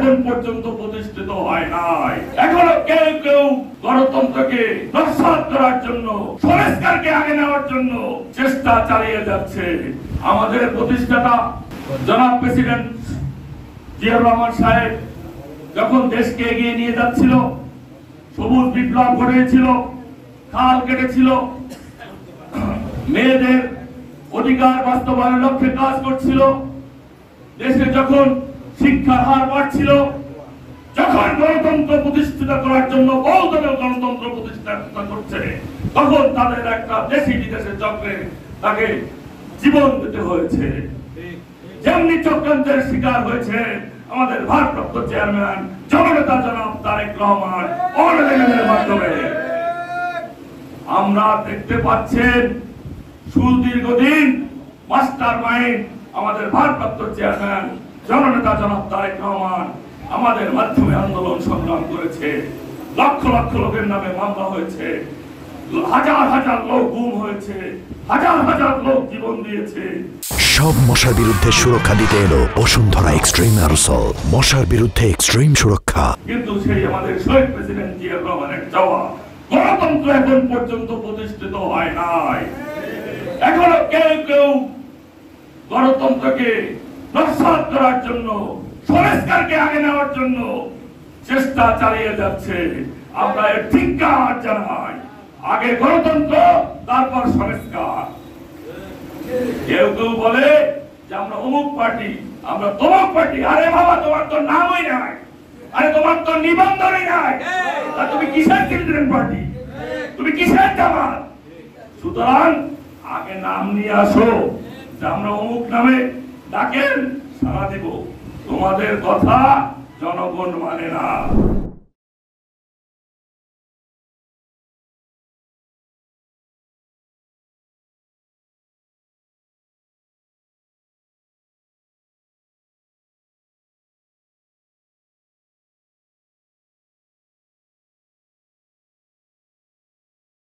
এখন পর্যন্ত প্রতিষ্ঠিত হয় নাই। এখনো কেউ কেউ গণতন্ত্রকে নস্যাৎ করার জন্য, সংস্কারকে আগে নেওয়ার জন্য চেষ্টা চালিয়ে যাচ্ছে। আমাদের প্রতিষ্ঠাতা জনাব প্রেসিডেন্ট জিয়াউর রহমান সাহেব যখন দেশকে এগিয়ে নিয়ে যাচ্ছিল, সবুজ বিপ্লব ঘটেছিল, খাল কেটেছিল, মেয়েদের অধিকার বাস্তবায়নের লক্ষ্যে কাজ করছিল, দেশে যখন শিক্ষার হার বাড়ছিল, যখন গণতন্ত্র প্রতিষ্ঠিত করার জন্য বহুদলীয় গণতন্ত্র প্রতিষ্ঠা করছে, তখন তাদের একটা দেশি বিদেশের চক্রে তাকে জীবন দিতে হয়েছে। যেমনি চক্রান্তের শিকার হয়েছে আমাদের ভারপ্রাপ্ত চেয়ারম্যান জননেতা জনাব তারেক রহমান অনলাইনের মাধ্যমে। আমরা দেখতে পাচ্ছেন সুদীর্ঘদিন মাস্টার মাইন্ড আমাদের ভারপ্রাপ্ত চেয়ারম্যান জননেতা জনাব তারেক রহমান আমাদের মাধ্যমে আন্দোলন সংগ্রাম করেছে। লক্ষ লক্ষ লোকের নামে মামলা হয়েছে, হাজার হাজার লোক গুম হয়েছে, হাজার হাজার লোক জীবন দিয়েছে। সব মশার বিরুদ্ধে সুরক্ষা দিতে এলো বসুন্ধরা এক্সট্রিম অ্যারোসল, মশার বিরুদ্ধে এক্সট্রিম সুরক্ষা। কিন্তু সেই আমাদের শহীদ প্রেসিডেন্ট জিয়াউর রহমানের চাওয়া গণতন্ত্র এখন পর্যন্ত প্রতিষ্ঠিত হয় নাই। এখনো কেউ কেউ গণতন্ত্রকে নস্যাৎ করার জন্য, সংস্কারকে আগে নেওয়ার জন্য চেষ্টা চালিয়ে যাচ্ছে। আমরা এর ধিক্কার জানাই। আগে গণতন্ত্র, তারপর সংস্কার। কেউ কেউ বলে যে আমরা অমুক পার্টি, আমরা তমুক পার্টি। আরে বাবা, তোমার তো নামই নাই, আরে তোমার তো নিবন্ধনই নাই, তুমি কিসের চিলড্রেন পার্টি, তুমি কিসের জামাত? সুতরাং আগে নাম নিয়ে আসো, যে আমরা অমুক নামে ডাকেন, সাড়া দিব। তোমাদের কথা জনগণ মানে না।